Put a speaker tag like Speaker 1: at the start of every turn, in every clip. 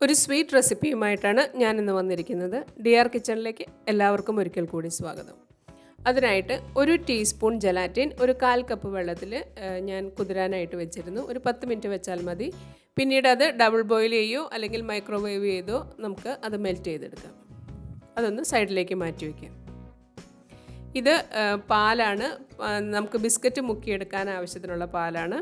Speaker 1: ഒരു സ്വീറ്റ് റെസിപ്പിയുമായിട്ടാണ് ഞാനിന്ന് വന്നിരിക്കുന്നത്. ഡിയർ കിച്ചണിലേക്ക് എല്ലാവർക്കും ഒരിക്കൽ കൂടി സ്വാഗതം. അതിനായിട്ട് ഒരു ടീസ്പൂൺ ജലാറ്റിൻ ഒരു 1/4 കപ്പ് വെള്ളത്തിൽ ഞാൻ കുതിരാനായിട്ട് വെച്ചിരുന്നു. ഒരു 10 മിനിറ്റ് വെച്ചാൽ മതി. പിന്നീട് അത് ഡബിൾ ബോയിൽ ചെയ്യോ അല്ലെങ്കിൽ മൈക്രോവേവ് ചെയ്തോ നമുക്ക് അത് മെൽറ്റ് ചെയ്തെടുക്കാം. അതൊന്ന് സൈഡിലേക്ക് മാറ്റി വയ്ക്കാം. ഇത് പാലാണ്. നമുക്ക് ബിസ്ക്കറ്റ് മുക്കിയെടുക്കാൻ ആവശ്യത്തിനുള്ള പാലാണ്.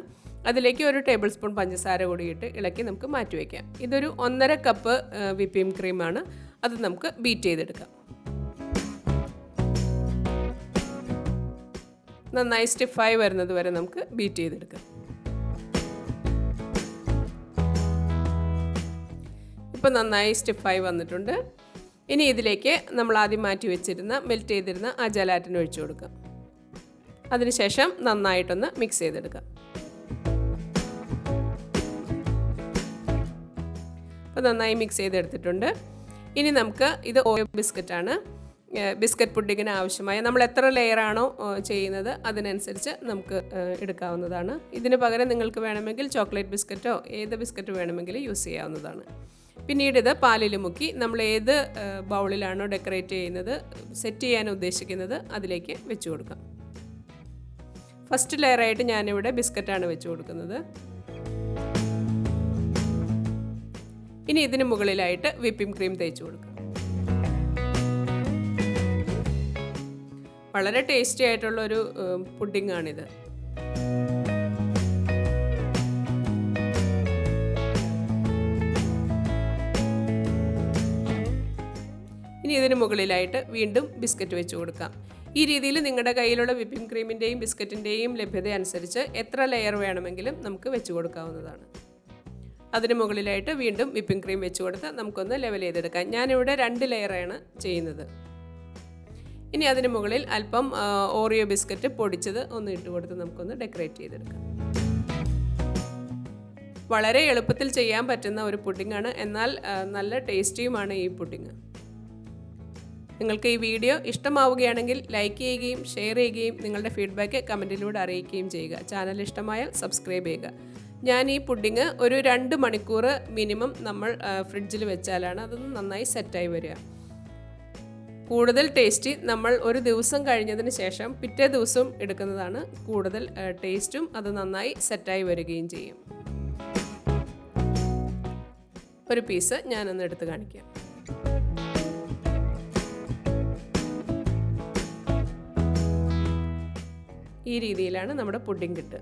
Speaker 1: അതിലേക്ക് ഒരു ടേബിൾ സ്പൂൺ പഞ്ചസാര കൂടിയിട്ട് ഇളക്കി നമുക്ക് മാറ്റി വയ്ക്കാം. ഇതൊരു 1.5 കപ്പ് വിപ്പിംഗ് ക്രീമാണ്. അത് നമുക്ക് ബീറ്റ് ചെയ്തെടുക്കാം. നന്നായി സ്റ്റിഫായി വരുന്നത് വരെ നമുക്ക് ബീറ്റ് ചെയ്തെടുക്കാം. ഇപ്പോൾ നന്നായി സ്റ്റിഫായി വന്നിട്ടുണ്ട്. ഇനി ഇതിലേക്ക് നമ്മൾ ആദ്യം മാറ്റി വെച്ചിരുന്ന മെൽറ്റ് ചെയ്തിരുന്ന ആ ജലാറ്റിൻ ഒഴിച്ചു കൊടുക്കാം. അതിനുശേഷം നന്നായിട്ടൊന്ന് മിക്സ് ചെയ്തെടുക്കാം. അപ്പോൾ നന്നായി മിക്സ് ചെയ്തെടുത്തിട്ടുണ്ട്. ഇനി നമുക്ക് ഇത് ഓറിയോ ബിസ്ക്കറ്റാണ്. ബിസ്ക്കറ്റ് പുഡിങ്ങിന് ആവശ്യമായ നമ്മൾ എത്ര ലെയറാണോ ചെയ്യുന്നത് അതിനനുസരിച്ച് നമുക്ക് എടുക്കാവുന്നതാണ്. ഇതിന് പകരം നിങ്ങൾക്ക് വേണമെങ്കിൽ ചോക്ലേറ്റ് ബിസ്ക്കറ്റോ ഏത് ബിസ്ക്കറ്റ് വേണമെങ്കിലും യൂസ് ചെയ്യാവുന്നതാണ്. പിന്നീട് ഇത് പാലിൽ മുക്കി നമ്മൾ ഏത് ബൗളിലാണോ ഡെക്കറേറ്റ് ചെയ്യുന്നത്, സെറ്റ് ചെയ്യാൻ ഉദ്ദേശിക്കുന്നത് അതിലേക്ക് വെച്ച് കൊടുക്കാം. ഫസ്റ്റ് ലെയറായിട്ട് ഞാനിവിടെ ബിസ്ക്കറ്റാണ് വെച്ച് കൊടുക്കുന്നത്. ഇനി ഇതിന് മുകളിലായിട്ട് വിപ്പിംഗ് ക്രീം തേച്ച് കൊടുക്കാം. വളരെ ടേസ്റ്റി ആയിട്ടുള്ളൊരു പുഡിങ്ങാണിത്. ഇനി ഇതിന് മുകളിലായിട്ട് വീണ്ടും ബിസ്ക്കറ്റ് വെച്ച് കൊടുക്കാം. ഈ രീതിയിൽ നിങ്ങളുടെ കയ്യിലുള്ള വിപ്പിംഗ് ക്രീമിൻ്റെയും ബിസ്ക്കറ്റിൻ്റെയും ലഭ്യത അനുസരിച്ച് എത്ര ലെയർ വേണമെങ്കിലും നമുക്ക് വെച്ച് കൊടുക്കാവുന്നതാണ്. അതിന് മുകളിലായിട്ട് വീണ്ടും വിപ്പിംഗ് ക്രീം വെച്ച് കൊടുത്ത് നമുക്കൊന്ന് ലെവൽ ചെയ്തെടുക്കാം. ഞാനിവിടെ 2 ലെയറാണ് ചെയ്യുന്നത്. ഇനി അതിന് മുകളിൽ അല്പം ഓറിയോ ബിസ്ക്കറ്റ് പൊടിച്ചത് ഒന്ന് ഇട്ട് കൊടുത്ത് നമുക്കൊന്ന് ഡെക്കറേറ്റ് ചെയ്തെടുക്കാം. വളരെ എളുപ്പത്തിൽ ചെയ്യാൻ പറ്റുന്ന ഒരു പുഡിങ്ങാണ്. എന്നാൽ നല്ല ടേസ്റ്റിയുമാണ് ഈ പുഡിങ്. നിങ്ങൾക്ക് ഈ വീഡിയോ ഇഷ്ടമാവുകയാണെങ്കിൽ ലൈക്ക് ചെയ്യുകയും ഷെയർ ചെയ്യുകയും നിങ്ങളുടെ ഫീഡ്ബാക്ക് കമൻറ്റിലൂടെ അറിയിക്കുകയും ചെയ്യുക. ചാനൽ ഇഷ്ടമായാൽ സബ്സ്ക്രൈബ് ചെയ്യുക. ഞാൻ ഈ പുഡിങ് ഒരു 2 മണിക്കൂർ മിനിമം നമ്മൾ ഫ്രിഡ്ജിൽ വെച്ചാലാണ് അതൊന്ന് നന്നായി സെറ്റായി വരിക. കൂടുതൽ ടേസ്റ്റി നമ്മൾ ഒരു ദിവസം കഴിഞ്ഞതിന് ശേഷം പിറ്റേ ദിവസം എടുക്കുന്നതാണ് കൂടുതൽ ടേസ്റ്റും അത് നന്നായി സെറ്റായി വരികയും ചെയ്യും. ഒരു പീസ് ഞാനൊന്ന് എടുത്ത് കാണിക്കാം. ഈ രീതിയിലാണ് നമ്മുടെ പുഡിങ് കിട്ടുക.